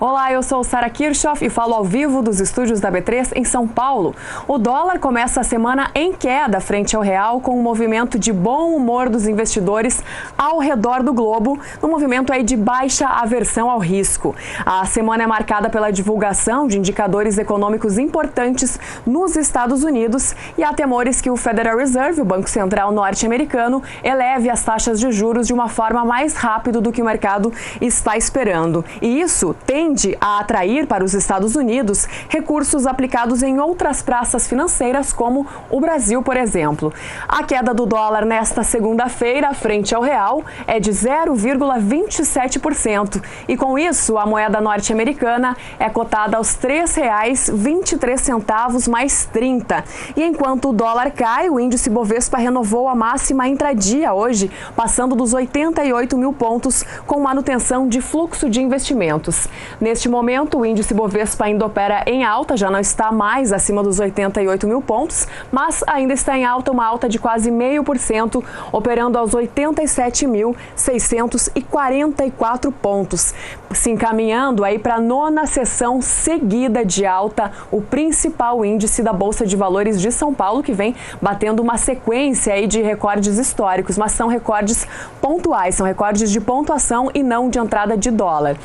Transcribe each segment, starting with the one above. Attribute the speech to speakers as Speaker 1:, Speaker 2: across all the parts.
Speaker 1: Olá, eu sou Sara Kirchhoff e falo ao vivo dos estúdios da B3 em São Paulo. O dólar começa a semana em queda frente ao real, com um movimento de bom humor dos investidores ao redor do globo, um movimento aí de baixa aversão ao risco. A semana é marcada pela divulgação de indicadores econômicos importantes nos Estados Unidos e há temores que o Federal Reserve, o Banco Central norte-americano, eleve as taxas de juros de uma forma mais rápida do que o mercado está esperando. E isso tende a atrair para os Estados Unidos recursos aplicados em outras praças financeiras, como o Brasil, por exemplo. A queda do dólar nesta segunda-feira, frente ao real, é de 0,27%. E com isso, a moeda norte-americana é cotada aos R$ 3,23 mais 30. E enquanto o dólar cai, o índice Bovespa renovou a máxima intradia hoje, passando dos 88 mil pontos, com manutenção de fluxo de investimentos. Neste momento, o índice Bovespa ainda opera em alta, já não está mais acima dos 88 mil pontos, mas ainda está em alta, uma alta de quase 0,5%, operando aos 87.644 pontos, se encaminhando aí para a 9ª sessão seguida de alta, o principal índice da Bolsa de Valores de São Paulo, que vem batendo uma sequência aí de recordes históricos, mas são recordes pontuais, são recordes de pontuação e não de entrada de dólar.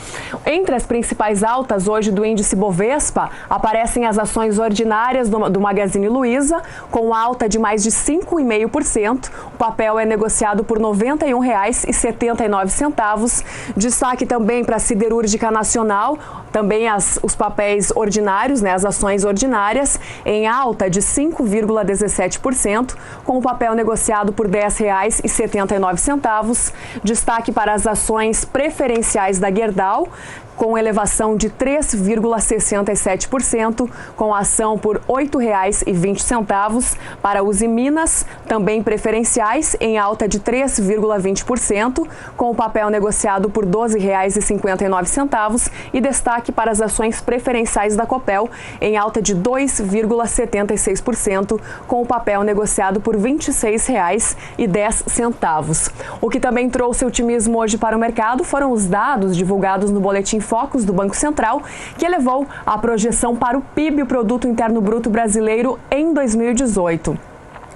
Speaker 1: Entre as principais altas hoje do índice Bovespa, aparecem as ações ordinárias do Magazine Luiza, com alta de mais de 5,5%. O papel é negociado por R$ 91,79. Destaque também para a Siderúrgica Nacional, também os papéis ordinários, as ações ordinárias, em alta de 5,17%, com o papel negociado por R$ 10,79. Destaque para as ações preferenciais da Gerdau, com elevação de 3,67%, com ação por R$ 8,20. Para Usiminas, também preferenciais, em alta de 3,20%, com o papel negociado por R$ 12,59. E destaque para as ações preferenciais da Copel, em alta de 2,76%, com o papel negociado por R$ 26,10. O que também trouxe otimismo hoje para o mercado foram os dados divulgados no Boletim Focus do Banco Central, que elevou a projeção para o PIB, o Produto Interno Bruto Brasileiro, em 2018.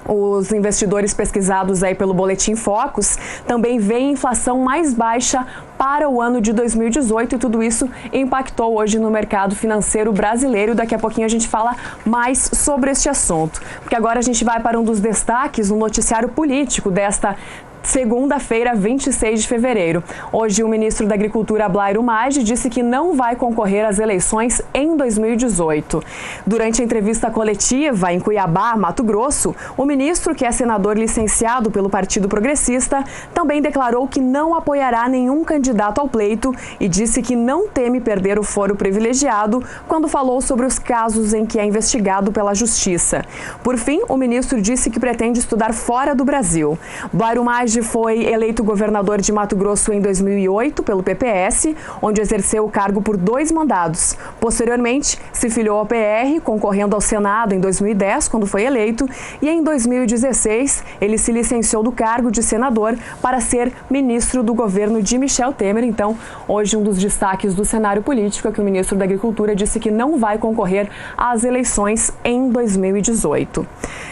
Speaker 1: Os investidores pesquisados aí pelo Boletim Focus também veem inflação mais baixa para o ano de 2018 e tudo isso impactou hoje no mercado financeiro brasileiro. Daqui a pouquinho a gente fala mais sobre este assunto, porque agora a gente vai para um dos destaques no noticiário político desta segunda-feira, 26 de fevereiro. Hoje, o ministro da Agricultura, Blairo Maggi, disse que não vai concorrer às eleições em 2018. Durante a entrevista coletiva em Cuiabá, Mato Grosso, o ministro, que é senador licenciado pelo Partido Progressista, também declarou que não apoiará nenhum candidato ao pleito e disse que não teme perder o foro privilegiado quando falou sobre os casos em que é investigado pela Justiça. Por fim, o ministro disse que pretende estudar fora do Brasil. Blairo Maggi foi eleito governador de Mato Grosso em 2008 pelo PPS, onde exerceu o cargo por 2 mandatos. Posteriormente, se filiou ao PR, concorrendo ao Senado em 2010, quando foi eleito, e em 2016 ele se licenciou do cargo de senador para ser ministro do governo de Michel Temer. Então, hoje um dos destaques do cenário político é que o ministro da Agricultura disse que não vai concorrer às eleições em 2018.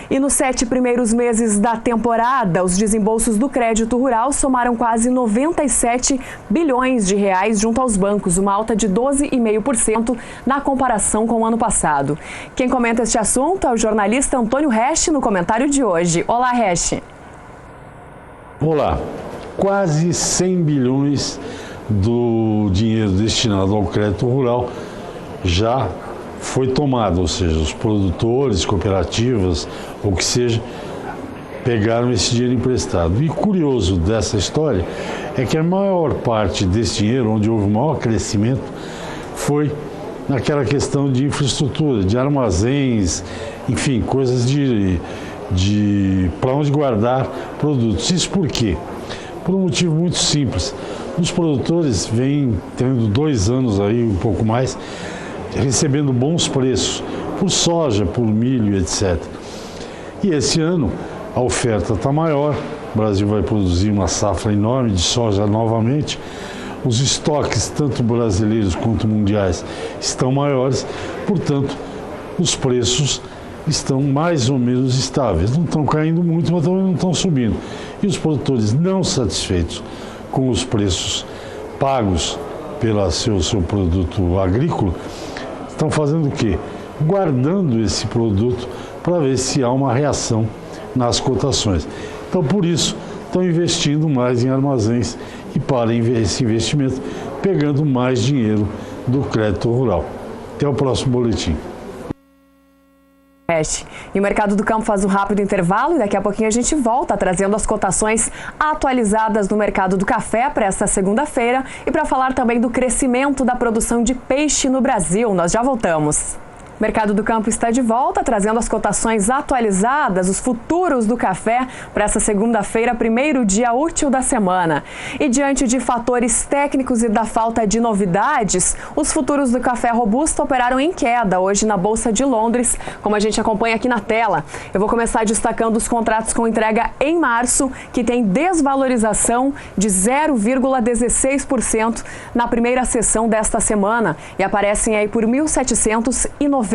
Speaker 1: E nos 7 primeiros meses da temporada, os desembolsos do crédito rural somaram quase 97 bilhões de reais junto aos bancos, uma alta de 12,5% na comparação com o ano passado. Quem comenta este assunto é o jornalista Antônio Resch no comentário de hoje. Olá, Resch.
Speaker 2: Olá. Quase 100 bilhões do dinheiro destinado ao crédito rural já foi tomado, ou seja, os produtores, cooperativas, ou que seja, pegaram esse dinheiro emprestado. E curioso dessa história é que a maior parte desse dinheiro, onde houve o maior crescimento, foi naquela questão de infraestrutura, de armazéns, enfim, coisas para onde guardar produtos. Isso por quê? Por um motivo muito simples. Os produtores vêm tendo 2 anos aí, um pouco mais, recebendo bons preços por soja, por milho, etc. E esse ano a oferta está maior, o Brasil vai produzir uma safra enorme de soja novamente, Os estoques, tanto brasileiros quanto mundiais, estão maiores, portanto, os preços estão mais ou menos estáveis. Não estão caindo muito, mas também não estão subindo. E os produtores não satisfeitos com os preços pagos pelo seu produto agrícola, estão fazendo o quê? Guardando esse produto para ver se há uma reação nas cotações. Então, por isso, estão investindo mais em armazéns e para esse investimento, pegando mais dinheiro do crédito rural. Até o próximo boletim.
Speaker 1: E o Mercado do Campo faz um rápido intervalo e daqui a pouquinho a gente volta trazendo as cotações atualizadas do mercado do café para esta segunda-feira e para falar também do crescimento da produção de peixe no Brasil. Nós já voltamos. O Mercado do Campo está de volta, trazendo as cotações atualizadas, os futuros do café para essa segunda-feira, primeiro dia útil da semana. E diante de fatores técnicos e da falta de novidades, os futuros do café robusto operaram em queda hoje na Bolsa de Londres, como a gente acompanha aqui na tela. Eu vou começar destacando os contratos com entrega em março, que tem desvalorização de 0,16% na primeira sessão desta semana e aparecem aí por $1.790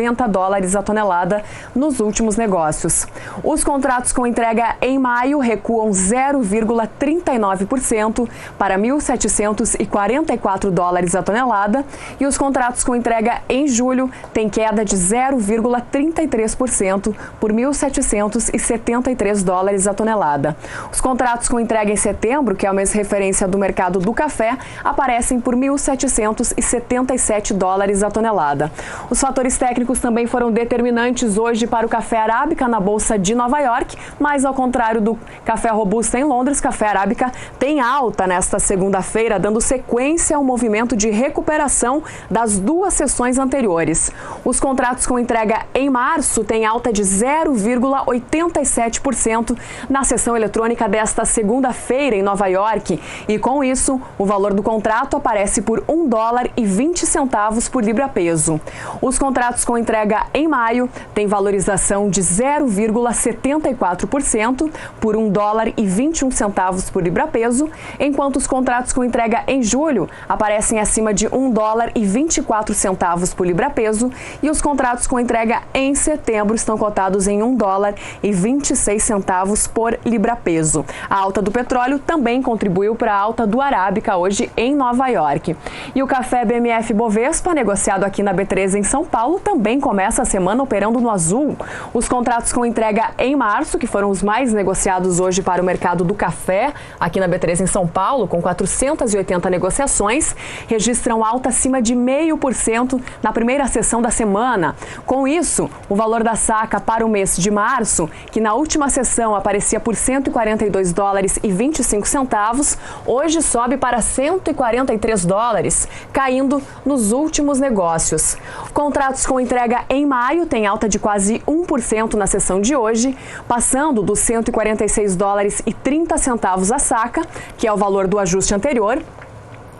Speaker 1: a tonelada nos últimos negócios. Os contratos com entrega em maio recuam 0,39% para $1.744 a tonelada e os contratos com entrega em julho têm queda de 0,33% por $1.773 a tonelada. Os contratos com entrega em setembro, que é o mês referência do mercado do café, aparecem por $1.777 a tonelada. Os fatores técnicos também foram determinantes hoje para o café arábica na Bolsa de Nova York, mas ao contrário do café robusto em Londres, café arábica tem alta nesta segunda-feira, dando sequência ao movimento de recuperação das duas sessões anteriores. Os contratos com entrega em março têm alta de 0,87% na sessão eletrônica desta segunda-feira em Nova York e com isso o valor do contrato aparece por $1,20 por libra-peso. Os contratos com entrega em maio têm valorização de 0,74% por $1,21 por libra-peso, enquanto os contratos com entrega em julho aparecem acima de $1,24 por libra-peso e os contratos com entrega em setembro estão cotados em $1,26 por libra-peso. A alta do petróleo também contribuiu para a alta do arábica hoje em Nova York. E o café BMF Bovespa, negociado aqui na B3 em São Paulo, também começa a semana operando no azul. Os contratos com entrega em março, que foram os mais negociados hoje para o mercado do café, aqui na B3 em São Paulo, com 480 negociações, registram alta acima de 0,5% na primeira sessão da semana. Com isso, o valor da saca para o mês de março, que na última sessão aparecia por $142,25, hoje sobe para $143, caindo nos últimos negócios. Contratos com entrega em maio tem alta de quase 1% na sessão de hoje, passando dos $146,30 a saca, que é o valor do ajuste anterior,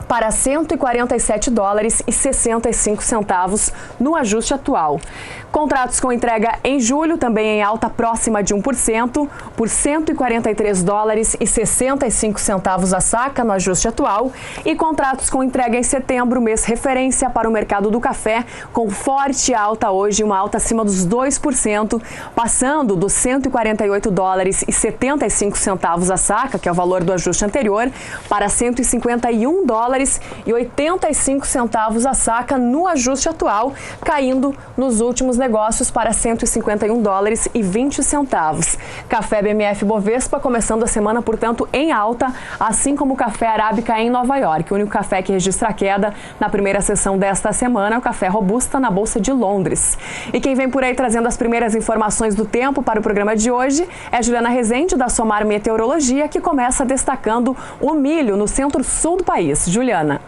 Speaker 1: para $147,65 no ajuste atual. Contratos com entrega em julho também em alta próxima de 1%, por $143,65 a saca no ajuste atual, e contratos com entrega em setembro, mês referência para o mercado do café, com forte alta hoje, uma alta acima dos 2%, passando dos $148,75 a saca, que é o valor do ajuste anterior, para $151,85 a saca no ajuste atual, caindo nos últimos negócios para $152,20. Café BMF Bovespa começando a semana, portanto, em alta, assim como o café arábica em Nova York. O único café que registra queda na primeira sessão desta semana é o café robusta na Bolsa de Londres. E quem vem por aí trazendo as primeiras informações do tempo para o programa de hoje é Juliana Rezende, da Somar Meteorologia, que começa destacando o milho no centro-sul do país. Juliana.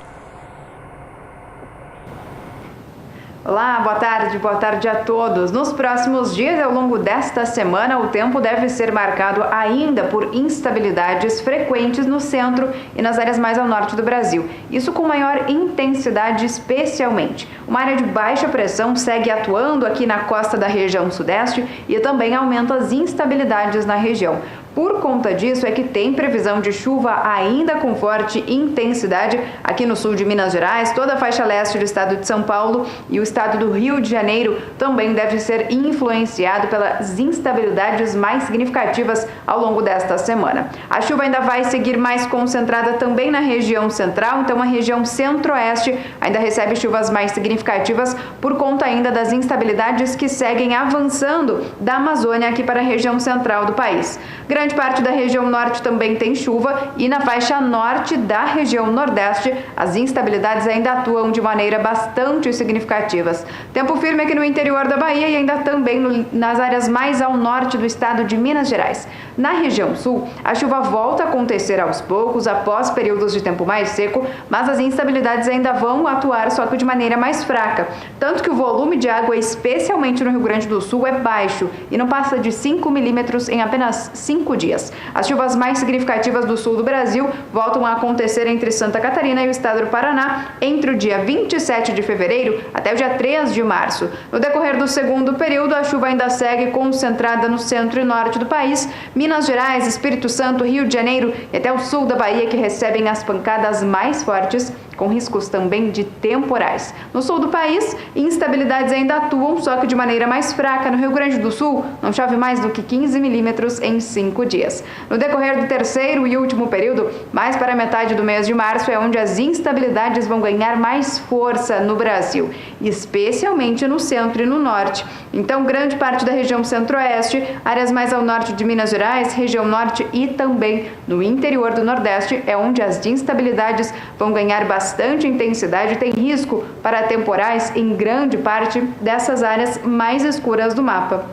Speaker 3: Olá, boa tarde a todos. Nos próximos dias, ao longo desta semana, o tempo deve ser marcado ainda por instabilidades frequentes no centro e nas áreas mais ao norte do Brasil. Isso com maior intensidade especialmente. Uma área de baixa pressão segue atuando aqui na costa da região sudeste e também aumenta as instabilidades na região. Por conta disso é que tem previsão de chuva ainda com forte intensidade aqui no sul de Minas Gerais, toda a faixa leste do estado de São Paulo e o estado do Rio de Janeiro também deve ser influenciado pelas instabilidades mais significativas ao longo desta semana. A chuva ainda vai seguir mais concentrada também na região central, então a região centro-oeste ainda recebe chuvas mais significativas por conta ainda das instabilidades que seguem avançando da Amazônia aqui para a região central do país. Grande parte da região norte também tem chuva e na faixa norte da região nordeste as instabilidades ainda atuam de maneira bastante significativas. Tempo firme aqui no interior da Bahia e ainda também nas áreas mais ao norte do estado de Minas Gerais. Na região sul, a chuva volta a acontecer aos poucos após períodos de tempo mais seco, mas as instabilidades ainda vão atuar só que de maneira mais fraca. Tanto que o volume de água, especialmente no Rio Grande do Sul, é baixo e não passa de 5 milímetros em apenas 5 dias. As chuvas mais significativas do sul do Brasil voltam a acontecer entre Santa Catarina e o estado do Paraná entre o dia 27 de fevereiro até o dia 3 de março. No decorrer do segundo período, a chuva ainda segue concentrada no centro e norte do país, Minas Gerais, Espírito Santo, Rio de Janeiro e até o sul da Bahia, que recebem as pancadas mais fortes, com riscos também de temporais. No sul do país, instabilidades ainda atuam, só que de maneira mais fraca. No Rio Grande do Sul, não chove mais do que 15 milímetros em 5 dias. No decorrer do terceiro e último período, mais para a metade do mês de março, é onde as instabilidades vão ganhar mais força no Brasil, especialmente no centro e no norte. Então, grande parte da região centro-oeste, áreas mais ao norte de Minas Gerais, região norte e também no interior do nordeste, é onde as instabilidades vão ganhar bastante intensidade e tem risco para temporais em grande parte dessas áreas mais escuras do mapa.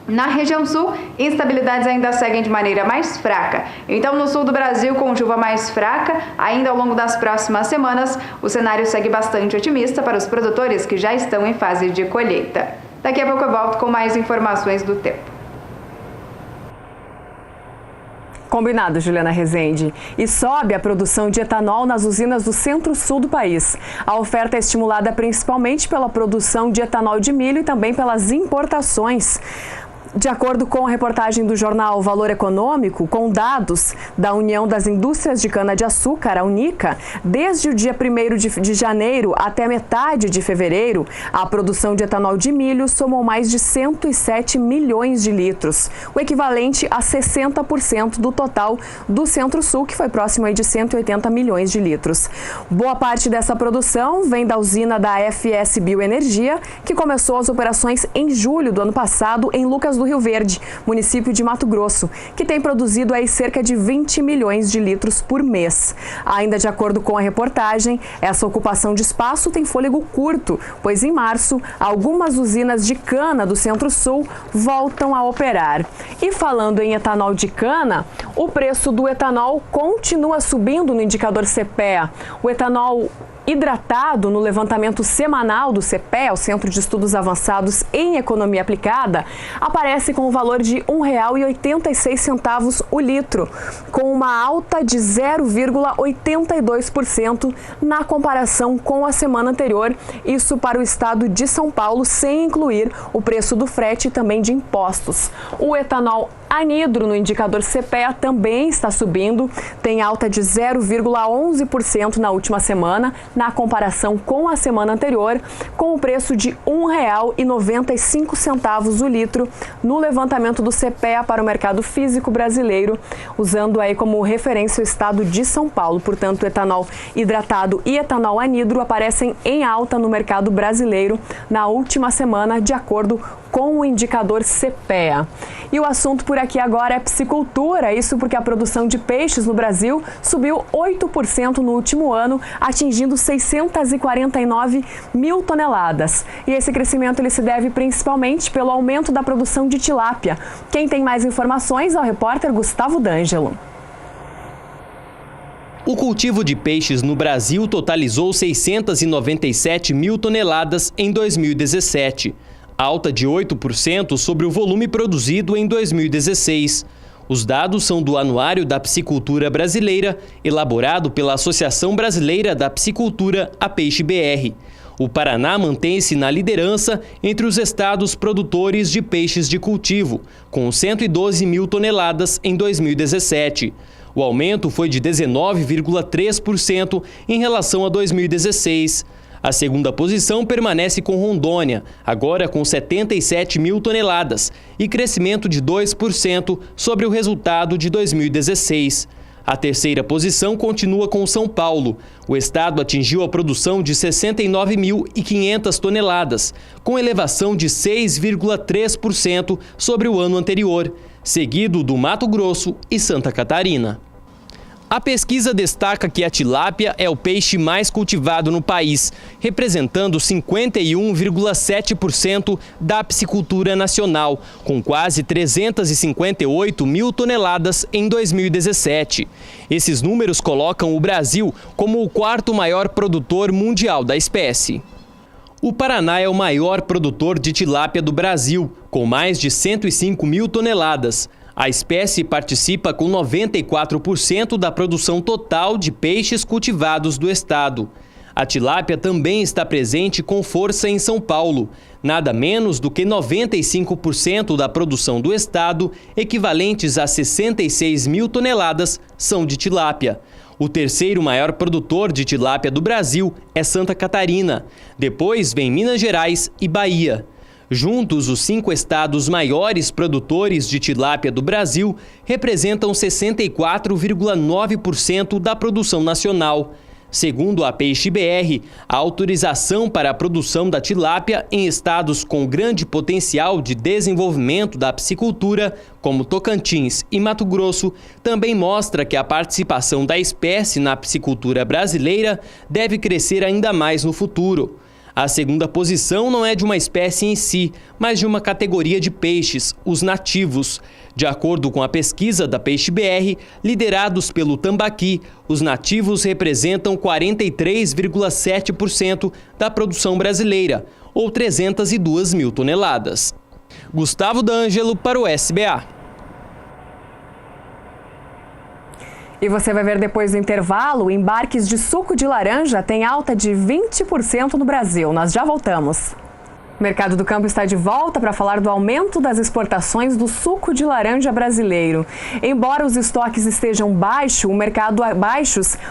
Speaker 3: Na região sul, instabilidades ainda seguem de maneira mais fraca. Então, no sul do Brasil, com chuva mais fraca, ainda ao longo das próximas semanas, o cenário segue bastante otimista para os produtores que já estão em fase de colheita. Daqui a pouco eu volto com mais informações do tempo.
Speaker 1: Combinado, Juliana Rezende. E sobe a produção de etanol nas usinas do centro-sul do país. A oferta é estimulada principalmente pela produção de etanol de milho e também pelas importações. De acordo com a reportagem do jornal Valor Econômico, com dados da União das Indústrias de Cana-de-Açúcar, a UNICA, desde o dia 1º de janeiro até metade de fevereiro, a produção de etanol de milho somou mais de 107 milhões de litros, o equivalente a 60% do total do Centro-Sul, que foi próximo aí de 180 milhões de litros. Boa parte dessa produção vem da usina da FS Bioenergia, que começou as operações em julho do ano passado em Lucas do Rio Verde, município de Mato Grosso, que tem produzido aí cerca de 20 milhões de litros por mês. Ainda de acordo com a reportagem, essa ocupação de espaço tem fôlego curto, pois em março, algumas usinas de cana do Centro-Sul voltam a operar. E falando em etanol de cana, o preço do etanol continua subindo no indicador CPEA. O etanol hidratado no levantamento semanal do CPEA, o Centro de Estudos Avançados em Economia Aplicada, aparece com o valor de R$ 1,86 o litro, com uma alta de 0,82% na comparação com a semana anterior, isso para o estado de São Paulo, sem incluir o preço do frete e também de impostos. O etanol anidro no indicador CPEA também está subindo, tem alta de 0,11% na última semana, na comparação com a semana anterior, com o preço de R$ 1,95 o litro no levantamento do CPEA para o mercado físico brasileiro, usando aí como referência o estado de São Paulo. Portanto, etanol hidratado e etanol anidro aparecem em alta no mercado brasileiro na última semana, de acordo com o indicador CPEA. E o assunto por aqui agora é piscicultura, isso porque a produção de peixes no Brasil subiu 8% no último ano, atingindo 649 mil toneladas. E esse crescimento ele se deve principalmente pelo aumento da produção de tilápia. Quem tem mais informações é o repórter Gustavo D'Angelo.
Speaker 4: O cultivo de peixes no Brasil totalizou 697 mil toneladas em 2017. Alta de 8% sobre o volume produzido em 2016. Os dados são do Anuário da Piscicultura Brasileira, elaborado pela Associação Brasileira da Piscicultura, a Peixe BR. O Paraná mantém-se na liderança entre os estados produtores de peixes de cultivo, com 112 mil toneladas em 2017. O aumento foi de 19,3% em relação a 2016. A segunda posição permanece com Rondônia, agora com 77 mil toneladas, e crescimento de 2% sobre o resultado de 2016. A terceira posição continua com São Paulo. O estado atingiu a produção de 69.500 toneladas, com elevação de 6,3% sobre o ano anterior, seguido do Mato Grosso e Santa Catarina. A pesquisa destaca que a tilápia é o peixe mais cultivado no país, representando 51,7% da piscicultura nacional, com quase 358 mil toneladas em 2017. Esses números colocam o Brasil como o quarto maior produtor mundial da espécie. O Paraná é o maior produtor de tilápia do Brasil, com mais de 105 mil toneladas. A espécie participa com 94% da produção total de peixes cultivados do estado. A tilápia também está presente com força em São Paulo. Nada menos do que 95% da produção do estado, equivalentes a 66 mil toneladas, são de tilápia. O terceiro maior produtor de tilápia do Brasil é Santa Catarina. Depois vem Minas Gerais e Bahia. Juntos, os 5 estados maiores produtores de tilápia do Brasil representam 64,9% da produção nacional. Segundo a Peixe BR, a autorização para a produção da tilápia em estados com grande potencial de desenvolvimento da piscicultura, como Tocantins e Mato Grosso, também mostra que a participação da espécie na piscicultura brasileira deve crescer ainda mais no futuro. A segunda posição não é de uma espécie em si, mas de uma categoria de peixes, os nativos. De acordo com a pesquisa da Peixe BR, liderados pelo tambaqui, os nativos representam 43,7% da produção brasileira, ou 302 mil toneladas. Gustavo D'Angelo para o SBA.
Speaker 1: E você vai ver depois do intervalo, embarques de suco de laranja têm alta de 20% no Brasil. Nós já voltamos. O Mercado do Campo está de volta para falar do aumento das exportações do suco de laranja brasileiro. Embora os estoques estejam baixos,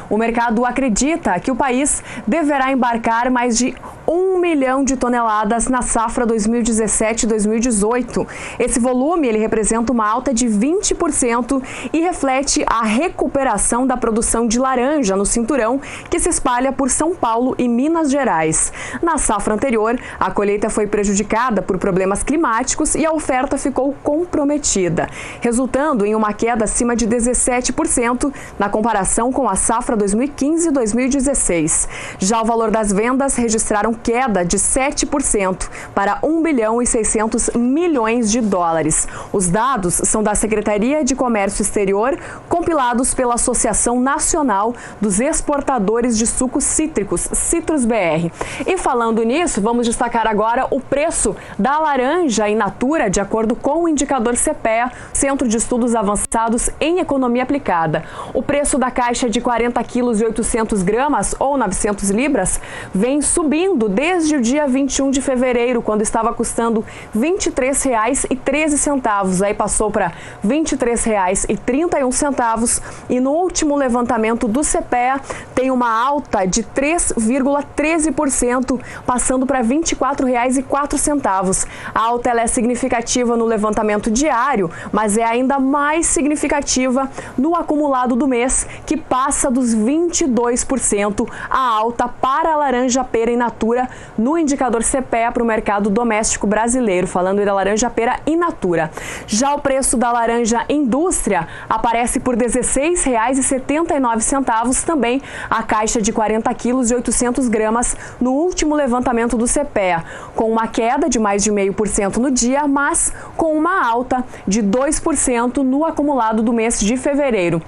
Speaker 1: o mercado acredita que o país deverá embarcar mais de 1 milhão de toneladas na safra 2017-2018. Esse volume ele representa uma alta de 20% e reflete a recuperação da produção de laranja no cinturão, que se espalha por São Paulo e Minas Gerais. Na safra anterior, a colheita foi prejudicada por problemas climáticos e a oferta ficou comprometida, resultando em uma queda acima de 17% na comparação com a safra 2015-2016. Já o valor das vendas registraram queda de 7% para 1 bilhão e 600 milhões de dólares. Os dados são da Secretaria de Comércio Exterior, compilados pela Associação Nacional dos Exportadores de Sucos Cítricos, Citrus BR. E falando nisso, vamos destacar agora o preço da laranja in natura, de acordo com o indicador CPEA, Centro de Estudos Avançados em Economia Aplicada. O preço da caixa de 40 quilos e 800 gramas, ou 900 libras, vem subindo desde o dia 21 de fevereiro, quando estava custando R$ 23,13. Aí passou para R$ 23,31 e no último levantamento do CPEA tem uma alta de 3,13%, passando para R$ 24,04. A alta ela é significativa no levantamento diário, mas é ainda mais significativa no acumulado do mês, que passa dos 22% a alta para a laranja pera in natura no indicador CPEA para o mercado doméstico brasileiro, falando da laranja pera in natura. Já o preço da laranja indústria aparece por R$ 16,79 também a caixa de 40 quilos e 800 gramas no último levantamento do CPEA, com uma queda de mais de 0,5% no dia, mas com uma alta de 2% no acumulado do mês de fevereiro.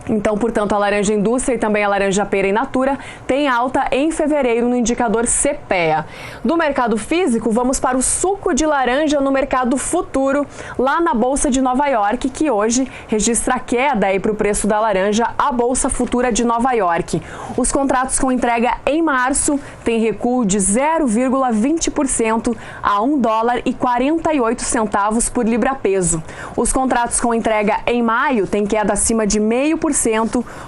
Speaker 1: Então, portanto, a laranja indústria e também a laranja pera in natura tem alta em fevereiro no indicador CPEA. Do mercado físico, vamos para o suco de laranja no mercado futuro, lá na Bolsa de Nova York, que hoje registra queda aí para o preço da laranja, a Bolsa Futura de Nova York. Os contratos com entrega em março têm recuo de 0,20% a $1,48 por libra-peso. Os contratos com entrega em maio têm queda acima de 0,5%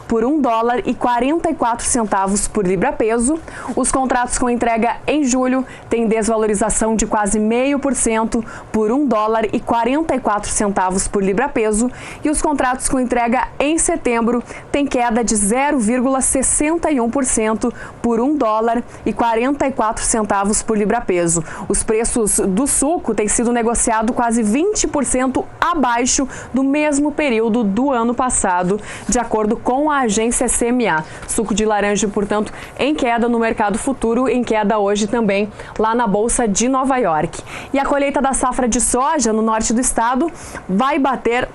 Speaker 1: por $1,44 por libra-peso. Os contratos com entrega em julho têm desvalorização de quase 0,5% por $1,44 por libra-peso. E os contratos com entrega em setembro têm queda de 0,61% por $1,44 por libra-peso. Os preços do suco têm sido negociados quase 20% abaixo do mesmo período do ano passado, de acordo com a agência CMA. Suco de laranja, portanto, em queda no mercado futuro, em queda hoje também lá na Bolsa de Nova York. E a colheita da safra de soja no norte do estado vai bater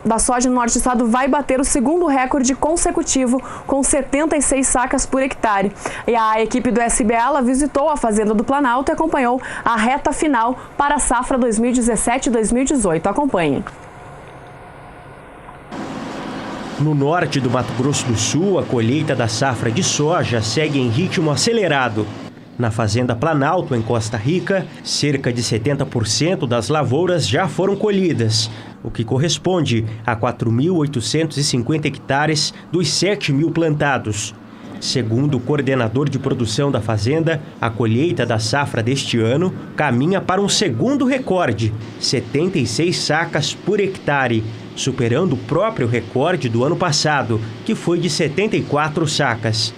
Speaker 1: o segundo recorde consecutivo, com 76 sacas por hectare. E a equipe do SBA ela visitou a Fazenda do Planalto e acompanhou a reta final para a safra 2017-2018. Acompanhe.
Speaker 5: No norte do Mato Grosso do Sul, a colheita da safra de soja segue em ritmo acelerado. Na Fazenda Planalto, em Costa Rica, cerca de 70% das lavouras já foram colhidas, o que corresponde a 4.850 hectares dos 7.000 plantados. Segundo o coordenador de produção da fazenda, a colheita da safra deste ano caminha para um segundo recorde, 76 sacas por hectare, superando o próprio recorde do ano passado, que foi de 74 sacas.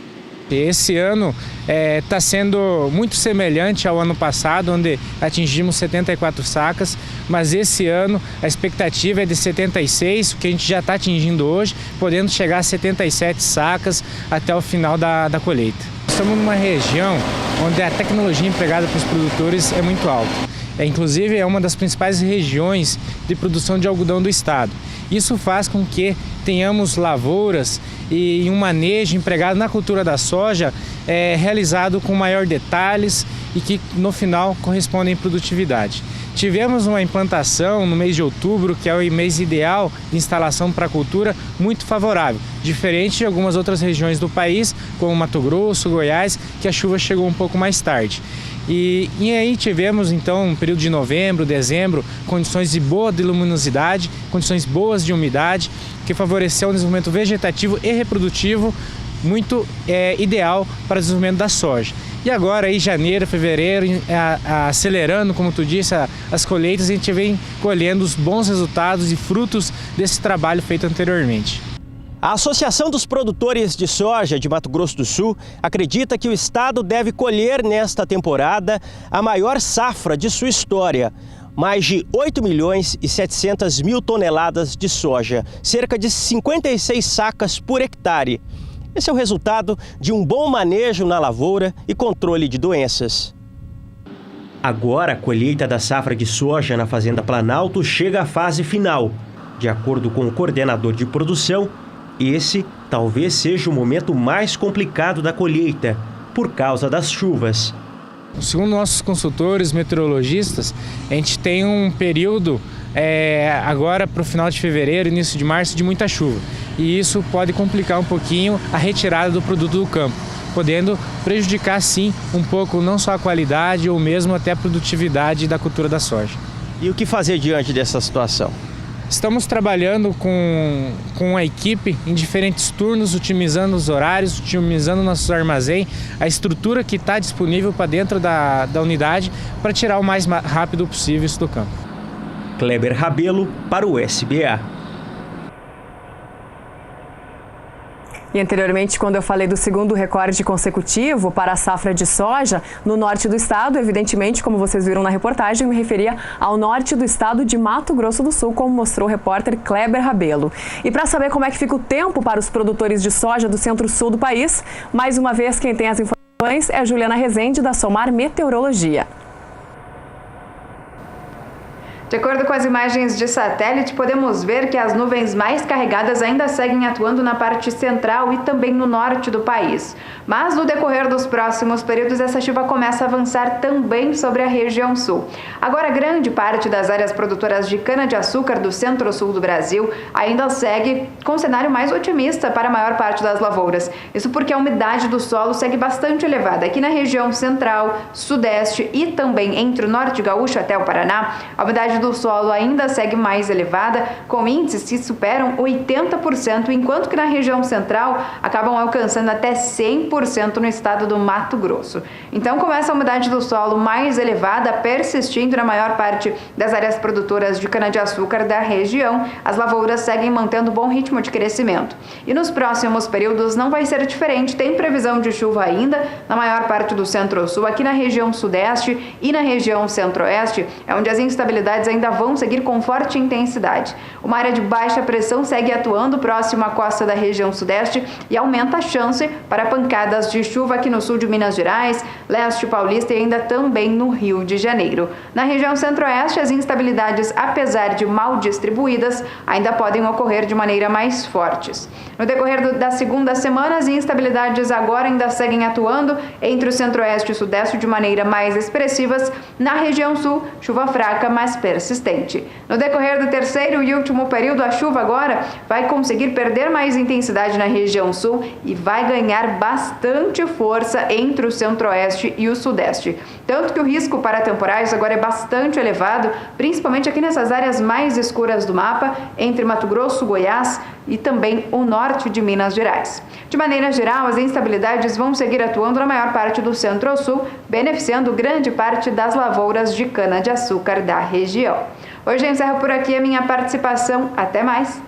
Speaker 6: Esse ano está sendo muito semelhante ao ano passado, onde atingimos 74 sacas, mas esse ano a expectativa é de 76, o que a gente já está atingindo hoje, podendo chegar a 77 sacas até o final da colheita. Estamos numa região onde a tecnologia empregada para os produtores é muito alta. Inclusive, é uma das principais regiões de produção de algodão do estado. Isso faz com que tenhamos lavouras e um manejo empregado na cultura da soja realizado com maior detalhes e que no final correspondem em produtividade. Tivemos uma implantação no mês de outubro, que é o mês ideal de instalação para a cultura, muito favorável, diferente de algumas outras regiões do país, como Mato Grosso, Goiás, que a chuva chegou um pouco mais tarde. E aí tivemos então um período de novembro, dezembro, condições de boa de luminosidade, condições boas de umidade, que favoreceu o desenvolvimento vegetativo e reprodutivo muito ideal para o desenvolvimento da soja. E agora, aí, janeiro, fevereiro, acelerando, como tu disse, as colheitas, a gente vem colhendo os bons resultados e frutos desse trabalho feito anteriormente.
Speaker 5: A Associação dos Produtores de Soja de Mato Grosso do Sul acredita que o estado deve colher nesta temporada a maior safra de sua história. Mais de 8.700.000 toneladas de soja, cerca de 56 sacas por hectare. Esse é o resultado de um bom manejo na lavoura e controle de doenças. Agora, a colheita da safra de soja na Fazenda Planalto chega à fase final. De acordo com o coordenador de produção, esse talvez seja o momento mais complicado da colheita, por causa das chuvas.
Speaker 6: Segundo nossos consultores meteorologistas, a gente tem um período agora para o final de fevereiro, início de março, de muita chuva. E isso pode complicar um pouquinho a retirada do produto do campo, podendo prejudicar sim um pouco não só a qualidade ou mesmo até a produtividade da cultura da soja.
Speaker 5: E o que fazer diante dessa situação?
Speaker 6: Estamos trabalhando com a equipe em diferentes turnos, otimizando os horários, otimizando nossos armazéns, a estrutura que está disponível para dentro da unidade para tirar o mais rápido possível isso do campo.
Speaker 5: Kleber Rabelo para o SBA.
Speaker 1: E anteriormente, quando eu falei do segundo recorde consecutivo para a safra de soja no norte do estado, evidentemente, como vocês viram na reportagem, eu me referia ao norte do estado de Mato Grosso do Sul, como mostrou o repórter Kleber Rabelo. E para saber como é que fica o tempo para os produtores de soja do centro-sul do país, mais uma vez quem tem as informações é a Juliana Rezende, da Somar Meteorologia.
Speaker 3: De acordo com as imagens de satélite, podemos ver que as nuvens mais carregadas ainda seguem atuando na parte central e também no norte do país. Mas no decorrer dos próximos períodos, essa chuva começa a avançar também sobre a região sul. Agora, grande parte das áreas produtoras de cana-de-açúcar do centro-sul do Brasil ainda segue com um cenário mais otimista para a maior parte das lavouras. Isso porque a umidade do solo segue bastante elevada. Aqui na região central, sudeste e também entre o norte gaúcho até o Paraná, a umidade do solo ainda segue mais elevada, com índices que superam 80%, enquanto que na região central acabam alcançando até 100% no estado do Mato Grosso. Então, com essa umidade do solo mais elevada persistindo na maior parte das áreas produtoras de cana-de-açúcar da região, as lavouras seguem mantendo bom ritmo de crescimento. E nos próximos períodos não vai ser diferente, tem previsão de chuva ainda na maior parte do centro-sul, aqui na região sudeste e na região centro-oeste, é onde as instabilidades ainda vão seguir com forte intensidade. Uma área de baixa pressão segue atuando próximo à costa da região sudeste e aumenta a chance para pancadas de chuva aqui no sul de Minas Gerais, leste paulista e ainda também no Rio de Janeiro. Na região centro-oeste, as instabilidades, apesar de mal distribuídas, ainda podem ocorrer de maneira mais fortes. No decorrer da segunda semana, as instabilidades agora ainda seguem atuando entre o centro-oeste e o sudeste de maneira mais expressivas. Na região sul, chuva fraca, mas persistente. No decorrer do terceiro e último período, a chuva agora vai conseguir perder mais intensidade na região sul e vai ganhar bastante força entre o centro-oeste e o sudeste. Tanto que o risco para temporais agora é bastante elevado, principalmente aqui nessas áreas mais escuras do mapa, entre Mato Grosso, Goiás e também o norte de Minas Gerais. De maneira geral, as instabilidades vão seguir atuando na maior parte do centro-sul, beneficiando grande parte das lavouras de cana-de-açúcar da região. Hoje eu encerro por aqui a minha participação. Até mais!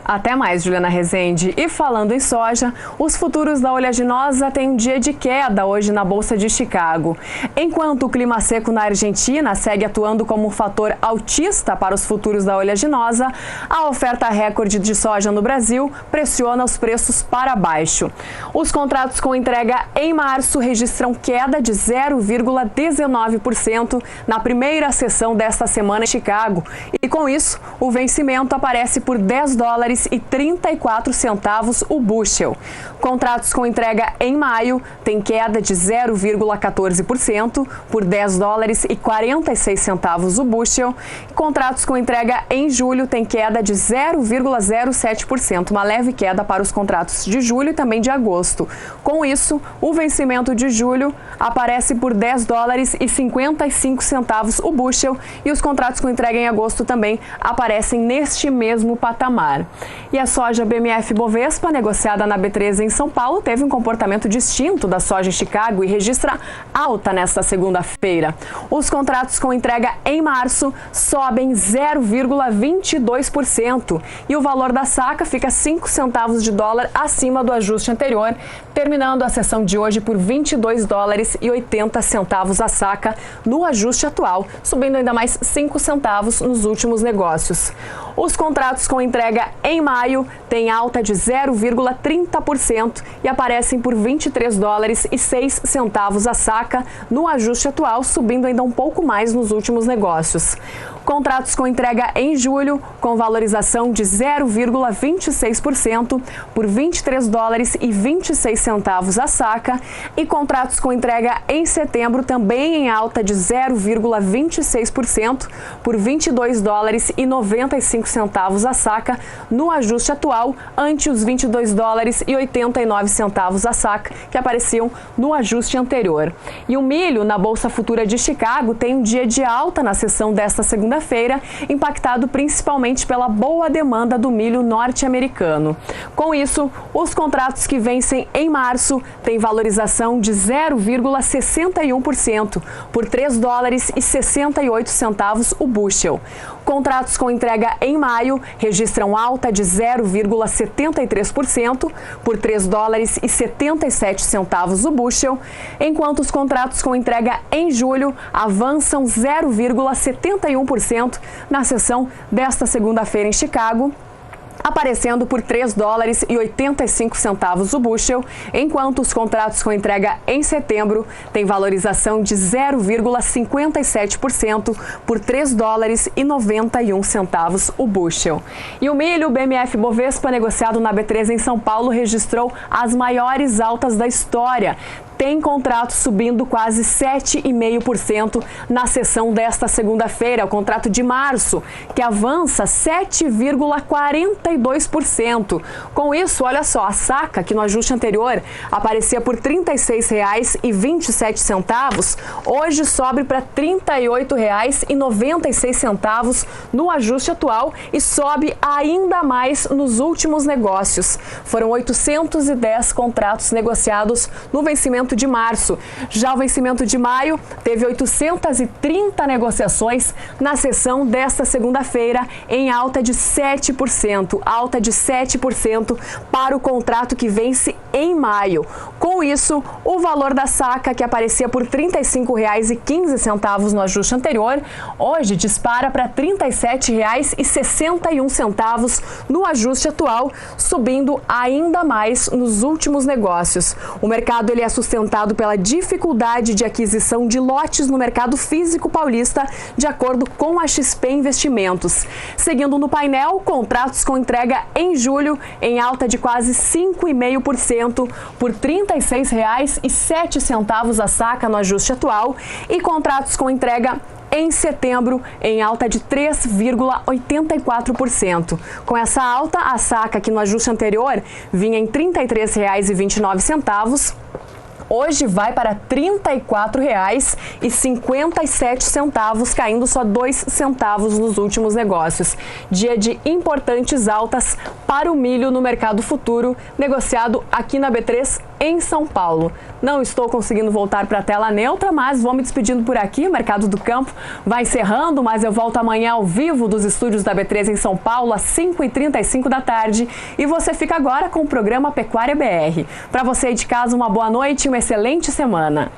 Speaker 1: Até mais, Juliana Rezende. E falando em soja, os futuros da oleaginosa têm um dia de queda hoje na Bolsa de Chicago. Enquanto o clima seco na Argentina segue atuando como um fator altista para os futuros da oleaginosa, a oferta recorde de soja no Brasil pressiona os preços para baixo. Os contratos com entrega em março registram queda de 0,19% na primeira sessão desta semana em Chicago. E com isso, o vencimento aparece por $10,34 o bushel. Contratos com entrega em maio têm queda de 0,14% por $10,46 o bushel. Contratos com entrega em julho têm queda de 0,07%, uma leve queda para os contratos de julho e também de agosto. Com isso, o vencimento de julho aparece por $10,55 o bushel e os contratos com entrega em agosto também aparecem neste mesmo patamar. E a soja BMF Bovespa, negociada na B3 em São Paulo, teve um comportamento distinto da soja em Chicago e registra alta nesta segunda-feira. Os contratos com entrega em março sobem 0,22% e o valor da saca fica 5 centavos de dólar acima do ajuste anterior, terminando a sessão de hoje por $22,80 a saca no ajuste atual, subindo ainda mais 5 centavos nos últimos negócios. Os contratos com entrega em maio têm alta de 0,30% e aparecem por $23,06 a saca no ajuste atual, subindo ainda um pouco mais nos últimos negócios. Contratos com entrega em julho, com valorização de 0,26% por $23,26 a saca, e contratos com entrega em setembro também em alta de 0,26% por $22,95 a saca no ajuste atual, ante os $22,89 a saca que apareciam no ajuste anterior. E o milho na Bolsa Futura de Chicago tem um dia de alta na sessão desta segunda-feira, impactado principalmente pela boa demanda do milho norte-americano. Com isso, os contratos que vencem em março têm valorização de 0,61% por $3,68 o bushel. Contratos com entrega em maio registram alta de 0,73% por $3,77 o bushel, enquanto os contratos com entrega em julho avançam 0,71% na sessão desta segunda-feira em Chicago. aparecendo por $3,85 o bushel, enquanto os contratos com entrega em setembro têm valorização de 0,57% por $3,91 o bushel. E o milho BMF Bovespa, negociado na B3 em São Paulo, registrou as maiores altas da história. Tem contrato subindo quase 7,5% na sessão desta segunda-feira, o contrato de março, que avança 7,42%. Com isso, olha só, a saca, que no ajuste anterior aparecia por R$ 36,27, hoje sobe para R$ 38,96 no ajuste atual e sobe ainda mais nos últimos negócios. Foram 810 contratos negociados no vencimento de março. Já o vencimento de maio teve 830 negociações na sessão desta segunda-feira, em alta de 7%. Alta de 7% para o contrato que vence em maio. Com isso, o valor da saca, que aparecia por R$ 35,15 no ajuste anterior, hoje dispara para R$ 37,61 no ajuste atual, subindo ainda mais nos últimos negócios. O mercado ele é sustentado pela dificuldade de aquisição de lotes no mercado físico paulista, de acordo com a XP Investimentos. Seguindo no painel, contratos com entrega em julho em alta de quase 5,5% por R$ 36,07 a saca no ajuste atual, e contratos com entrega em setembro, em alta de 3,84%. Com essa alta, a saca, que no ajuste anterior vinha em R$ 33,29, hoje vai para R$ 34,57, caindo só 2 centavos nos últimos negócios. Dia de importantes altas para o milho no mercado futuro, negociado aqui na B3 em São Paulo. Não estou conseguindo voltar para a tela neutra, mas vou me despedindo por aqui. O Mercado do Campo vai encerrando, mas eu volto amanhã ao vivo dos estúdios da B3 em São Paulo, às 5h35 da tarde. E você fica agora com o programa Pecuária BR. Para você aí de casa, uma boa noite e uma excelente semana.